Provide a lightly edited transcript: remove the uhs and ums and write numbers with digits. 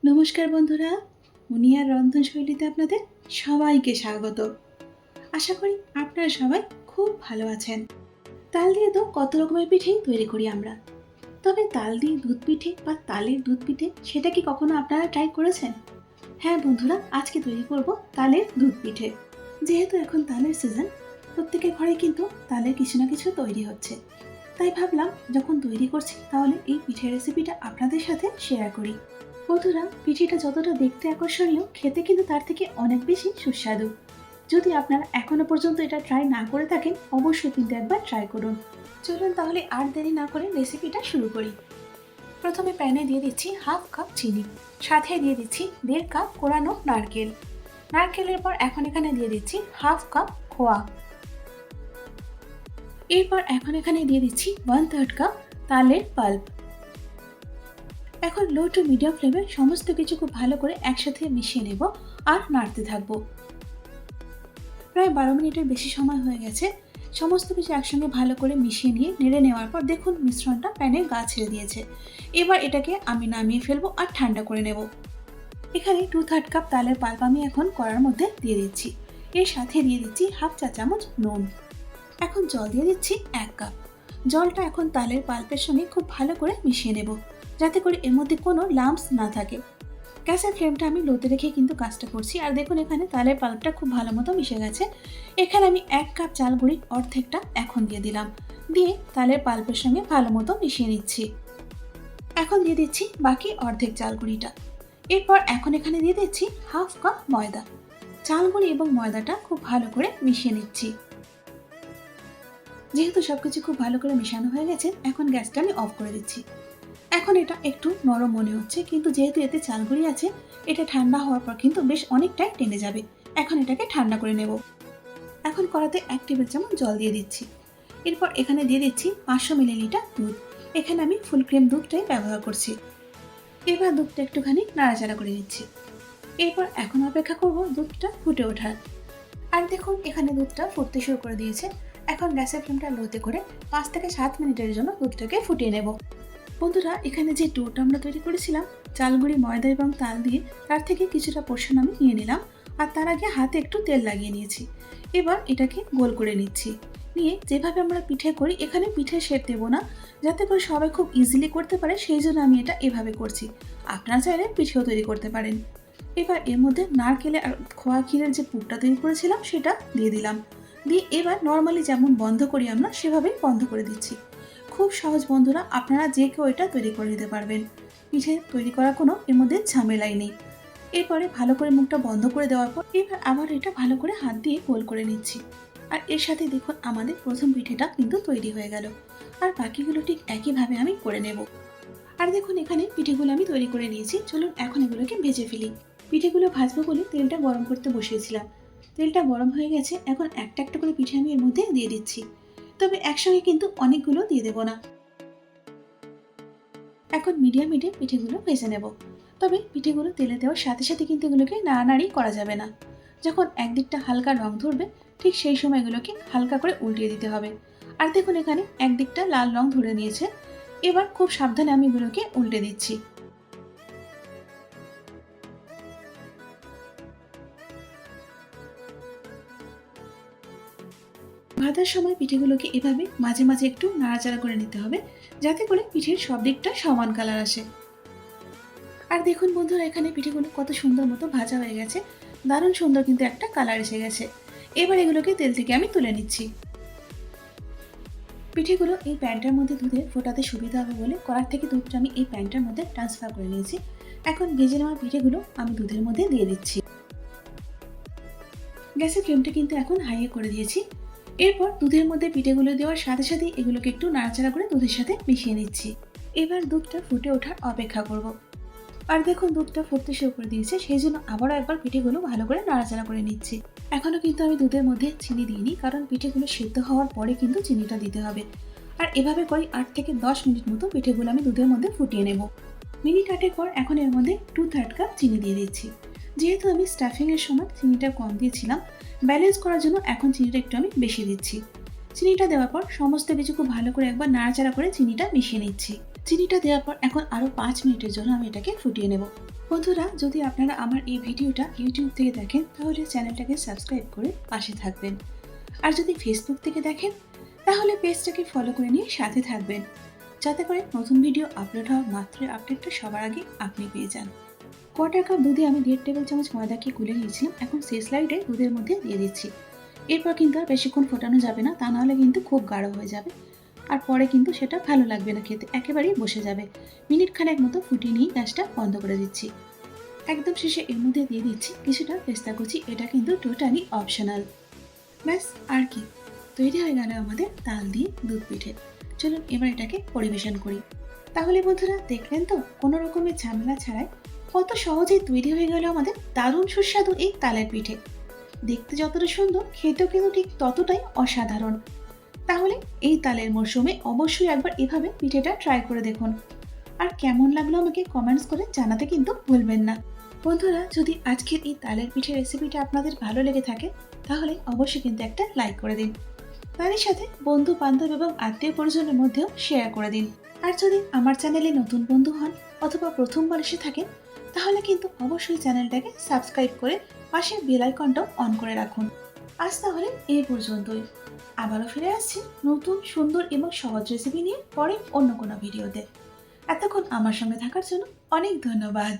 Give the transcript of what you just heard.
নমস্কার বন্ধুরা, মুনিয়ার রন্ধনশৈলীতে আপনাদের সবাইকে স্বাগত। আশা করি আপনারা সবাই খুব ভালো আছেন। তাল দিয়ে তো কত রকমের পিঠেই তৈরি করি আমরা, তবে তাল দিয়ে দুধ পিঠে বা তালের দুধ পিঠে সেটা কি কখনো আপনারা ট্রাই করেছেন? হ্যাঁ বন্ধুরা, আজকে তৈরি করব তালের দুধ পিঠে। যেহেতু এখন তালের সিজন, প্রত্যেকের ঘরে কিন্তু তালের কিছু না কিছু তৈরি হচ্ছে। তাই ভাবলাম যখন তৈরি করছি তাহলে এই পিঠের রেসিপিটা আপনাদের সাথে শেয়ার করি। বন্ধুরা, পিঠেটা যতটা দেখতে আকর্ষণীয়, খেতে কিন্তু তার থেকে অনেক বেশি সুস্বাদু। যদি আপনারা এখনো পর্যন্ত এটা ট্রাই না করে থাকেন, অবশ্যই কিন্তু একবার ট্রাই করুন। চলুন তাহলে আর দেরি না করে রেসিপিটা শুরু করি। প্রথমে প্যানে দিয়ে দিচ্ছি হাফ কাপ চিনি, সাথে দিয়ে দিচ্ছি 1.5 কাপ কোরানো নারকেল। নারকেলের পর এখন এখানে দিয়ে দিচ্ছি হাফ কাপ খোয়া। এরপর এখন এখানে দিয়ে দিচ্ছি 1/3 কাপ তালের পাল্প। এখন লো টু মিডিয়াম ফ্লেমে সমস্ত কিছু খুব ভালো করে একসাথে মিশিয়ে নেব আর নাড়তে থাকবো। প্রায় 12 মিনিটের বেশি সময় হয়ে গেছে। সমস্ত কিছু একসঙ্গে ভালো করে মিশিয়ে নিয়ে নেড়ে নেওয়ার পর দেখুন মিশ্রণটা প্যানে গা ছেড়ে দিয়েছে। এবার এটাকে আমি নামিয়ে ফেলবো আর ঠান্ডা করে নেব। এখানে 2/3 কাপ তালের পাল্প আমি এখন কড়ার মধ্যে দিয়ে দিচ্ছি। এর সাথে দিয়ে দিচ্ছি হাফ চা চামচ নুন। এখন জল দিয়ে দিচ্ছি 1 কাপ। জলটা এখন তালের পাল্পের সঙ্গে খুব ভালো করে মিশিয়ে নেব, যাতে করে এর মধ্যে কোনো লাম্পস না থাকে। গ্যাসের ফ্লেমটা আমি লোতে রেখে কিন্তু কাজটা করছি। আর দেখুন এখানে তালের পাল্পটা খুব ভালো মতো মিশে গেছে। এখানে আমি 1 কাপ চাল গুঁড়ির অর্ধেকটা এখন দিয়ে দিলাম, দিয়ে তালের পাল্পের সঙ্গে ভালো মতো মিশিয়ে নিচ্ছি। এখন দিয়ে দিচ্ছি বাকি অর্ধেক চাল গুঁড়িটা। এরপর এখন এখানে দিয়ে দিচ্ছি হাফ কাপ ময়দা। চাল গুঁড়ি এবং ময়দাটা খুব ভালো করে মিশিয়ে নিচ্ছি। যেহেতু সবকিছু খুব ভালো করে মেশানো হয়ে গেছে, এখন গ্যাসটা আমি অফ করে দিচ্ছি। এখন এটা একটু নরম মনে হচ্ছে, কিন্তু যেহেতু এতে চাল গুঁড়ি আছে, এটা ঠান্ডা হওয়ার পর কিন্তু বেশ অনেকটাই টেনে যাবে। এখন এটাকে ঠান্ডা করে নেব। এখন কড়াতে 1 টেবিল চামচ জল দিয়ে দিচ্ছি। এরপর এখানে দিয়ে দিচ্ছি 500 মিলিলিটার দুধ। এখানে আমি ফুল ক্রিম দুধটাই ব্যবহার করছি। এবার দুধটা একটুখানি নাড়াচাড়া করে নিচ্ছি। এরপর এখন অপেক্ষা করব দুধটা ফুটে ওঠার। আর দেখুন এখানে দুধটা ফুটতে শুরু করে দিয়েছে। এখন গ্যাসের ফ্লেমটা লোতে করে 5 থেকে 7 মিনিটের জন্য দুধটাকে ফুটিয়ে নেব। বন্ধুরা, এখানে যে ডোটা আমরা তৈরি করেছিলাম চালগুঁড়ি, ময়দা এবং তাল দিয়ে, তার থেকে কিছুটা পোর্শন আমি নিয়ে নিলাম। আর তার আগে হাতে একটু তেল লাগিয়ে নিয়েছি। এবার এটাকে গোল করে নিচ্ছি। নিয়ে যেভাবে আমরা পিঠে করি, এখানে পিঠে শেপ দেবো না, যাতে করে সবাই খুব ইজিলি করতে পারে, সেই জন্য আমি এটা এভাবে করছি। আপনারা চাইলে পিঠেও তৈরি করতে পারেন। এবার এর মধ্যে নারকেলের আর খোয়া ক্ষীরের যে পুরটা তৈরি করেছিলাম সেটা দিয়ে দিলাম। দিয়ে এবার নর্মালি যেমন বন্ধ করি আমরা, সেভাবেই বন্ধ করে দিচ্ছি। খুব সহজ বন্ধুরা, আপনারা যে কেউ এটা তৈরি করে নিতে পারবেন। পিঠে তৈরি করার কোনো এর মধ্যে ঝামেলাই নেই। এরপরে ভালো করে মুখটা বন্ধ করে দেওয়ার পর এবার আবার এটা ভালো করে হাত দিয়ে গোল করে নিচ্ছি। আর এর সাথে দেখুন আমাদের প্রথম পিঠেটা কিন্তু তৈরি হয়ে গেল। আর বাকিগুলো ঠিক একইভাবে আমি করে নেব। আর দেখুন এখানে পিঠেগুলো আমি তৈরি করে নিয়েছি। চলুন এখন এগুলোকে ভেজে ফেলি। পিঠেগুলো ভাজবো বলে তেলটা গরম করতে বসিয়েছিলাম। তেলটা গরম হয়ে গেছে। এখন একটা একটা করে পিঠে আমি এর মধ্যে দিয়ে দিচ্ছি, তবে একসঙ্গে কিন্তু অনেকগুলো দিয়ে দেবো না। এখন মিডিয়াম হিটে পিঠেগুলো ভেজে নেব। তবে পিঠেগুলো তেলে দেওয়ার সাথে সাথে কিন্তু এগুলোকে নাড়ানাড়ি করা যাবে না। যখন একদিকটা হালকা রং ধরবে, ঠিক সেই সময় এগুলোকে হালকা করে উল্টিয়ে দিতে হবে। আর দেখুন এখানে একদিকটা লাল রং ধরে নিয়েছে। এবার খুব সাবধানে আমি এগুলোকে উল্টে দিচ্ছি। ভাজার সময় পিঠেগুলোকে এভাবে মাঝে মাঝে একটু নাড়াচাড়া করে নিতে হবে, যাতে করে পিঠের সব দিকটা সমান কালার আসে। আর দেখুন বন্ধুরা, এখানে পিঠেগুলো কত সুন্দর মতো ভাজা হয়ে গেছে। দারুণ সুন্দর কিন্তু একটা কালার এসে গেছে। এবার এগুলোকে তেল থেকে আমি তুলে নিচ্ছি। পিঠেগুলো এই প্যানটার মধ্যে দুধে ফোটাতে সুবিধা হবে বলে কড়ার থেকে দুধটা আমি এই প্যানটার মধ্যে ট্রান্সফার করে নিয়েছি। এখন ভেজে নেওয়া পিঠেগুলো আমি দুধের মধ্যে দিয়ে দিচ্ছি। গ্যাসের ফ্লেমটা কিন্তু এখন হাইয়ে করে দিয়েছি। এরপর দুধের মধ্যে পিঠেগুলো দেওয়ার সাথে সাথে এগুলোকে একটু নাড়াচাড়া করে দুধের সাথে মিশিয়ে নিচ্ছি। এবার দুধটা ফুটে ওঠার অপেক্ষা করব। আর দেখুন দুধটা ফুটতে শুরু করে দিয়েছে, সেই জন্য আবারও একবার পিঠেগুলো ভালো করে নাড়াচাড়া করে নিচ্ছি। এখনো কিন্তু আমি দুধের মধ্যে চিনি দিইনি, কারণ পিঠেগুলো সিদ্ধ হওয়ার পরে কিন্তু চিনিটা দিতে হবে। আর এভাবে করে 8 থেকে 10 মিনিট মতো পিঠেগুলো আমি দুধের মধ্যে ফুটিয়ে নেব। মিনিট 8 পর এখন এর মধ্যে 2/3 কাপ চিনি দিয়ে দিচ্ছি। যেহেতু আমি স্টাফিংয়ের সময় চিনিটা কম দিয়েছিলাম, ব্যালেন্স করার জন্য এখন চিনিটা একটু আমি বেশি দিচ্ছি। চিনিটা দেওয়ার পর সমস্ত কিছু খুব ভালো করে একবার নাড়াচাড়া করে চিনিটা মিশিয়ে নিচ্ছি। চিনিটা দেওয়ার পর এখন আরও 5 মিনিটের জন্য আমি এটাকে ফুটিয়ে নেব। বন্ধুরা, যদি আপনারা আমার এই ভিডিওটা ইউটিউব থেকে দেখেন তাহলে চ্যানেলটাকে সাবস্ক্রাইব করে পাশে থাকবেন। আর যদি ফেসবুক থেকে দেখেন তাহলে পেজটাকে ফলো করে নিয়ে সাথে থাকবেন, যাতে করে নতুন ভিডিও আপলোড হওয়া মাত্র আপডেটটা সবার আগে আপনি পেয়ে যান। কোয়ার্টার কাপ দুধে আমি 1.5 টেবিল চামচ ময়দাকে গুলে নিয়েছিলাম। এখন সেই স্লাইডে দুধের মধ্যে দিয়ে দিচ্ছি। এরপর কিন্তু আর বেশিক্ষণ ফোটানো যাবে না, তা নাহলে কিন্তু খুব গাঢ় হয়ে যাবে। আর পরে কিন্তু সেটা ভালো লাগবে না খেতে, একেবারেই বসে যাবে। মিনিট খানেক মতো ফুটিয়ে নিয়ে গ্যাসটা বন্ধ করে দিচ্ছি। একদম শেষে এর মধ্যে দিয়ে দিচ্ছি কিছুটা পেস্তা কুচি, এটা কিন্তু টোটালি অপশনাল। ব্যাস, আর কি, তৈরি হয়ে গেল আমাদের তাল দিয়ে দুধ পিঠে। চলুন এবার এটাকে পরিবেশন করি। তাহলে বন্ধুরা, দেখলেন তো কোনো রকমের ঝামেলা ছাড়াই কত সহজেই তৈরি হয়ে গেল আমাদের দারুণ সুস্বাদু এই তালের পিঠে। দেখতে যতটা সুন্দর, খেতেও কিন্তু ঠিক ততটাই অসাধারণ। তাহলে এই তালের মরশুমে অবশ্যই একবার এভাবে পিঠেটা ট্রাই করে দেখুন। আর কেমন লাগলো আমাকে কমেন্টস করে জানাতে কিন্তু ভুলবেন না। বন্ধুরা, যদি আজকের এই তালের পিঠে রেসিপিটা আপনাদের ভালো লেগে থাকে তাহলে অবশ্যই কিন্তু একটা লাইক করে দিন। তারই সাথে বন্ধু বান্ধব এবং আত্মীয় পরিজনের মধ্যেও শেয়ার করে দিন। আর যদি আমার চ্যানেলে নতুন বন্ধু হন অথবা প্রথমবার এসে থাকেন তাহলে কিন্তু অবশ্যই চ্যানেলটাকে সাবস্ক্রাইব করে পাশের বেল আইকনটাও অন করে রাখুন। আজ তাহলে এই পর্যন্তই। আবারও ফিরে আসছি নতুন সুন্দর এবং সহজ রেসিপি নিয়ে পরে অন্য কোনো ভিডিওতে। এতক্ষণ আমার সঙ্গে থাকার জন্য অনেক ধন্যবাদ।